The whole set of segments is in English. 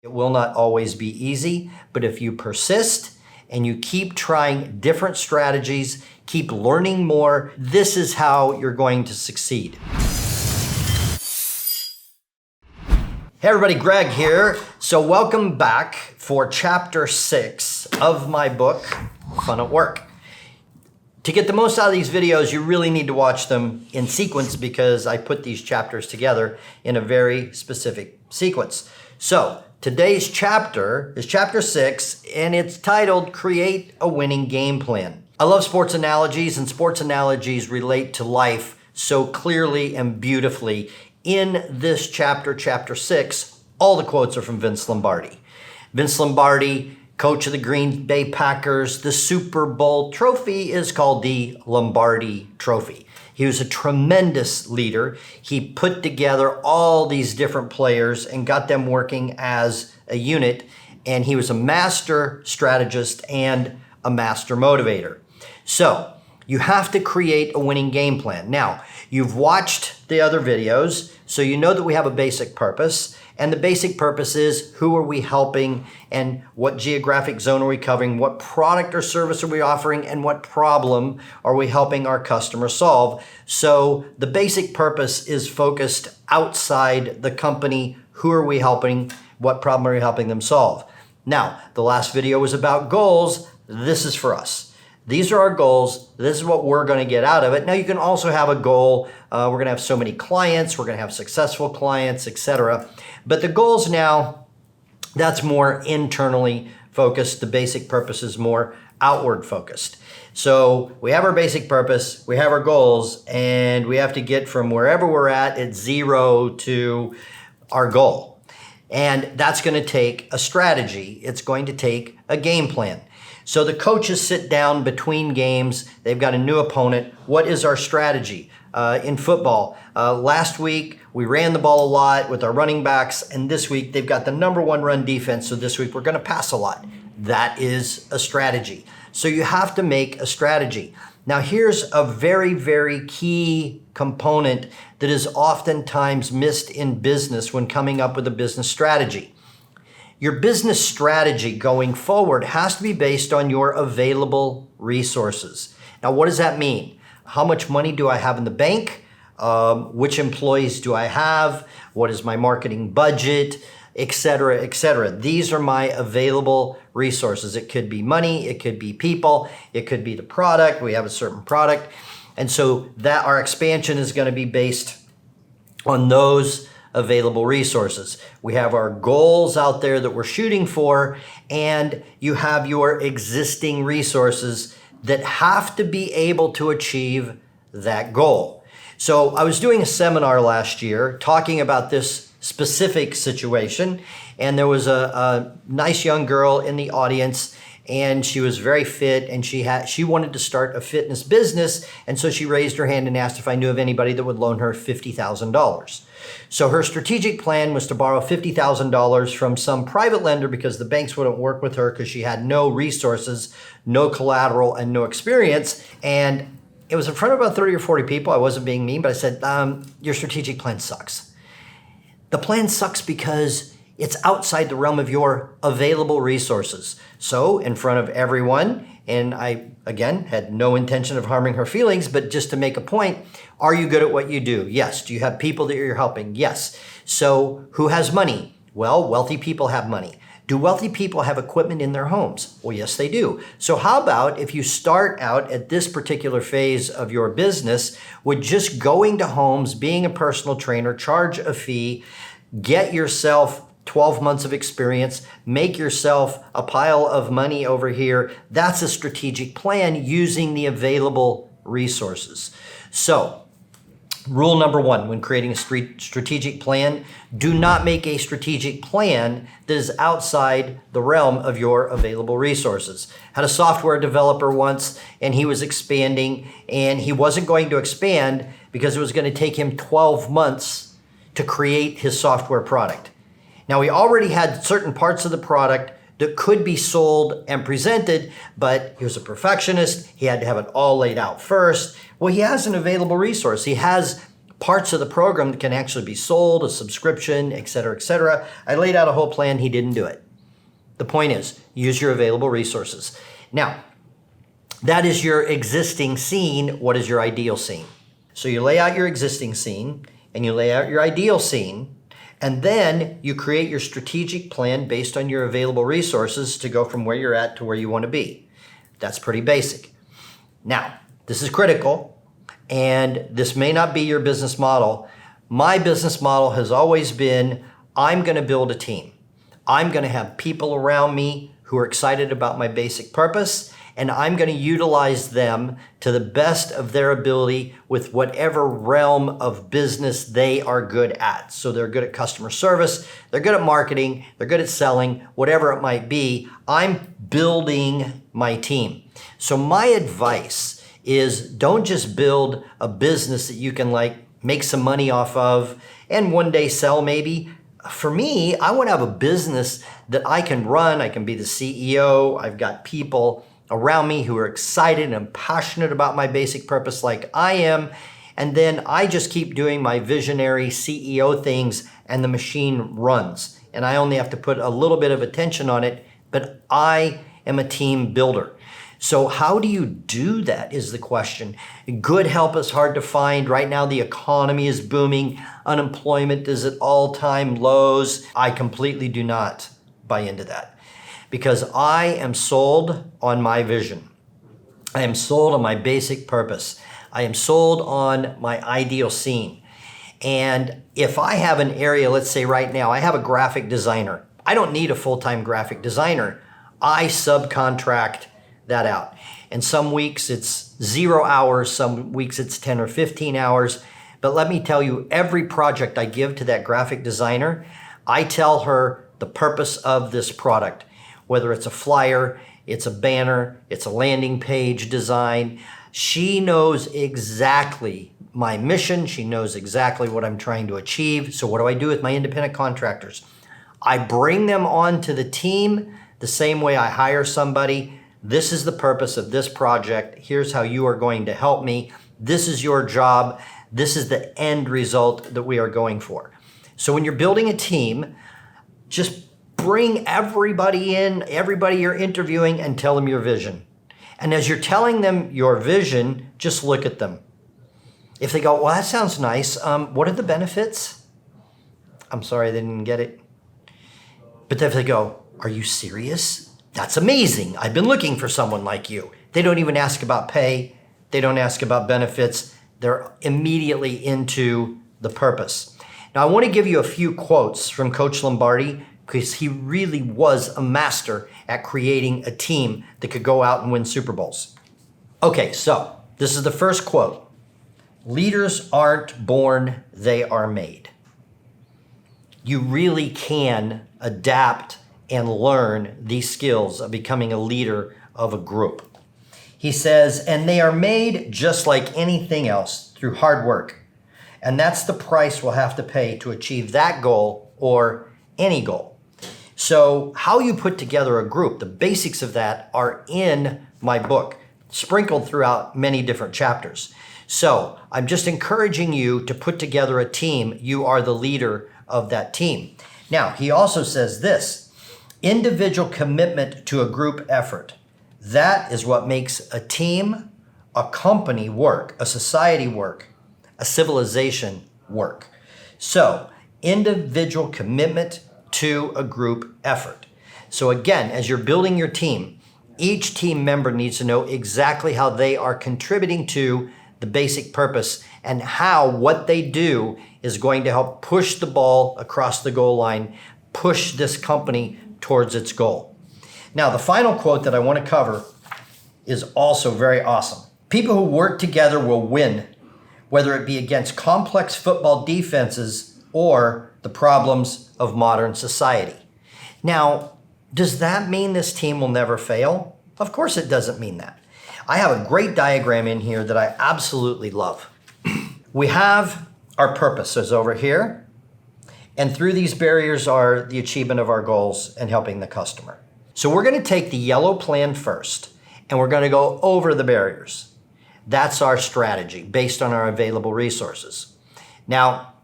It will not always be easy, but if you persist and you keep trying different strategies, keep learning more, this is how you're going to succeed. Hey everybody, Greg here. So welcome back for chapter 6 of my book, Fun at Work. To get the most out of these videos, you really need to watch them in sequence because I put these chapters together in a very specific sequence. So today's chapter is chapter 6, and it's titled Create a Winning Game Plan. I love sports analogies, and sports analogies relate to life so clearly and beautifully. In this chapter, chapter 6, all the quotes are from Vince Lombardi. Vince Lombardi, coach of the Green Bay Packers. The Super Bowl trophy is called the Lombardi Trophy. He was a tremendous leader. He put together all these different players and got them working as a unit. And he was a master strategist and a master motivator. So you have to create a winning game plan. Now, you've watched the other videos, so you know that we have a basic purpose. And the basic purpose is, who are we helping and what geographic zone are we covering? What product or service are we offering and what problem are we helping our customer solve? So the basic purpose is focused outside the company. Who are we helping? What problem are we helping them solve? Now, the last video was about goals. This is for us. These are our goals. This is what we're going to get out of it. Now, you can also have a goal. We're going to have so many clients. We're going to have successful clients, etc. But the goals now, that's more internally focused. The basic purpose is more outward focused. So we have our basic purpose, we have our goals, and we have to get from wherever we're at 0 to our goal. And that's going to take a strategy. It's going to take a game plan. So the coaches sit down between games. They've got a new opponent. What is our strategy? In football, last week we ran the ball a lot with our running backs, and this week they've got the #1 run defense, so this week we're going to pass a lot. That is a strategy. So you have to make a strategy. Now here's a very, very key component that is oftentimes missed in business when coming up with a business strategy. Your business strategy going forward has to be based on your available resources. Now, what does that mean? How much money do I have in the bank? Which employees do I have? What is my marketing budget? Etc., etc. These are my available resources. It could be money, it could be people, it could be the product. We have a certain product. And so that our expansion is going to be based on those available resources. We have our goals out there that we're shooting for, and you have your existing resources that have to be able to achieve that goal. So I was doing a seminar last year talking about this specific situation, and there was a nice young girl in the audience, and she was very fit, and she wanted to start a fitness business, and so she raised her hand and asked if I knew of anybody that would loan her $50,000. So her strategic plan was to borrow $50,000 from some private lender because the banks wouldn't work with her because she had no resources, no collateral, and no experience. And it was in front of about 30 or 40 people. I wasn't being mean, but I said, your strategic plan sucks. The plan sucks because it's outside the realm of your available resources. So in front of everyone, and I, again, had no intention of harming her feelings, but just to make a point, are you good at what you do? Yes. Do you have people that you're helping? Yes. So who has money? Well, wealthy people have money. Do wealthy people have equipment in their homes? Well, yes, they do. So how about if you start out at this particular phase of your business with just going to homes, being a personal trainer, charge a fee, get yourself 12 months of experience, make yourself a pile of money over here. That's a strategic plan using the available resources. So, rule number 1 when creating a strategic plan, do not make a strategic plan that is outside the realm of your available resources. Had a software developer once, and he was expanding, and he wasn't going to expand because it was going to take him 12 months to create his software product. Now, he already had certain parts of the product that could be sold and presented, but he was a perfectionist. He had to have it all laid out first. Well, he has an available resource. He has parts of the program that can actually be sold, a subscription, et cetera, et cetera. I laid out a whole plan. He didn't do it. The point is, use your available resources. Now, that is your existing scene. What is your ideal scene? So you lay out your existing scene and you lay out your ideal scene, and then you create your strategic plan based on your available resources to go from where you're at to where you want to be. That's pretty basic. Now, this is critical, and this may not be your business model. My business model has always been, I'm going to build a team. I'm going to have people around me who are excited about my basic purpose, and I'm going to utilize them to the best of their ability with whatever realm of business they are good at. So they're good at customer service, they're good at marketing, they're good at selling, whatever it might be. I'm building my team. So my advice is, don't just build a business that you can make some money off of and one day sell maybe. For me, I want to have a business that I can run. I can be the CEO. I've got people around me who are excited and passionate about my basic purpose like I am. And then I just keep doing my visionary CEO things and the machine runs. And I only have to put a little bit of attention on it, but I am a team builder. So how do you do that is the question. Good help is hard to find. Right now, the economy is booming. Unemployment is at all-time lows. I completely do not buy into that because I am sold on my vision. I am sold on my basic purpose. I am sold on my ideal scene. And if I have an area, let's say right now, I have a graphic designer. I don't need a full-time graphic designer. I subcontract that out. And some weeks it's 0 hours, some weeks it's 10 or 15 hours. But let me tell you, every project I give to that graphic designer, I tell her the purpose of this product, whether it's a flyer, it's a banner, it's a landing page design. She knows exactly my mission. She knows exactly what I'm trying to achieve. So what do I do with my independent contractors? I bring them onto the team the same way I hire somebody. This is the purpose of this project. Here's how you are going to help me. This is your job. This is the end result that we are going for. So when you're building a team, just bring everybody in, everybody you're interviewing, and tell them your vision. And as you're telling them your vision, just look at them. If they go, well, that sounds nice. What are the benefits? I'm sorry, they didn't get it. But if they go, are you serious? That's amazing. I've been looking for someone like you. They don't even ask about pay. They don't ask about benefits. They're immediately into the purpose. Now, I want to give you a few quotes from Coach Lombardi because he really was a master at creating a team that could go out and win Super Bowls. Okay, so this is the first quote. Leaders aren't born, they are made. You really can adapt and learn these skills of becoming a leader of a group. He says, and they are made just like anything else through hard work. And that's the price we'll have to pay to achieve that goal or any goal. So how you put together a group, the basics of that are in my book, sprinkled throughout many different chapters. So I'm just encouraging you to put together a team. You are the leader of that team. Now, he also says this, individual commitment to a group effort. That is what makes a team, a company work, a society work, a civilization work. So, individual commitment to a group effort. So again, as you're building your team, each team member needs to know exactly how they are contributing to the basic purpose and how what they do is going to help push the ball across the goal line, push this company towards its goal. Now, the final quote that I want to cover is also very awesome. People who work together will win, whether it be against complex football defenses or the problems of modern society. Now, does that mean this team will never fail? Of course it doesn't mean that. I have a great diagram in here that I absolutely love. We have our purpose is over here, and through these barriers are the achievement of our goals and helping the customer. So we're going to take the yellow plan first, and we're going to go over the barriers. That's our strategy based on our available resources. Now,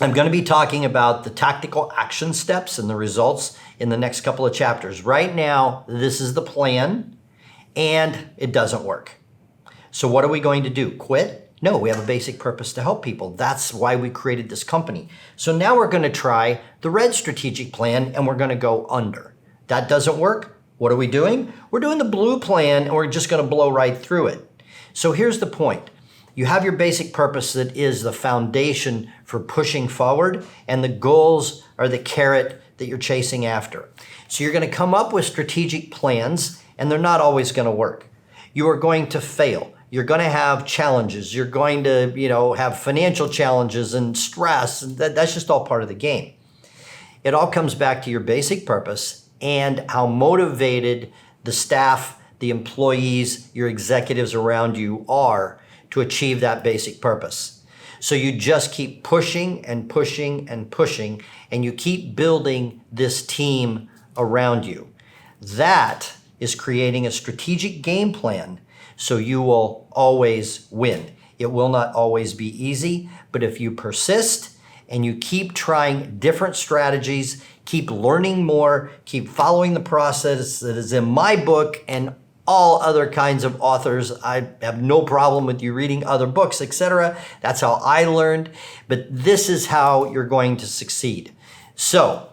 I'm going to be talking about the tactical action steps and the results in the next couple of chapters. Right now, this is the plan, and it doesn't work. So what are we going to do? Quit? No, we have a basic purpose to help people. That's why we created this company. So now we're going to try the red strategic plan, and we're going to go under. That doesn't work. What are we doing? We're doing the blue plan, and we're just going to blow right through it. So here's the point. You have your basic purpose that is the foundation for pushing forward, and the goals are the carrot that you're chasing after. So you're going to come up with strategic plans, and they're not always going to work. You are going to fail. You're going to have challenges. You're going to, have financial challenges and stress. That's just all part of the game. It all comes back to your basic purpose and how motivated the staff, the employees, your executives around you are to achieve that basic purpose. So you just keep pushing and pushing and pushing, and you keep building this team around you. That is creating a strategic game plan so you will always win. It will not always be easy, but if you persist and you keep trying different strategies, keep learning more, keep following the process that is in my book and all other kinds of authors. I have no problem with you reading other books, etc. That's how I learned, but this is how you're going to succeed. So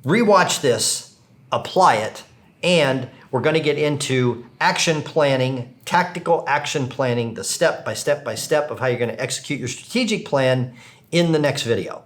rewatch this, apply it, and we're going to get into action planning, tactical action planning, the step by step by step of how you're going to execute your strategic plan in the next video.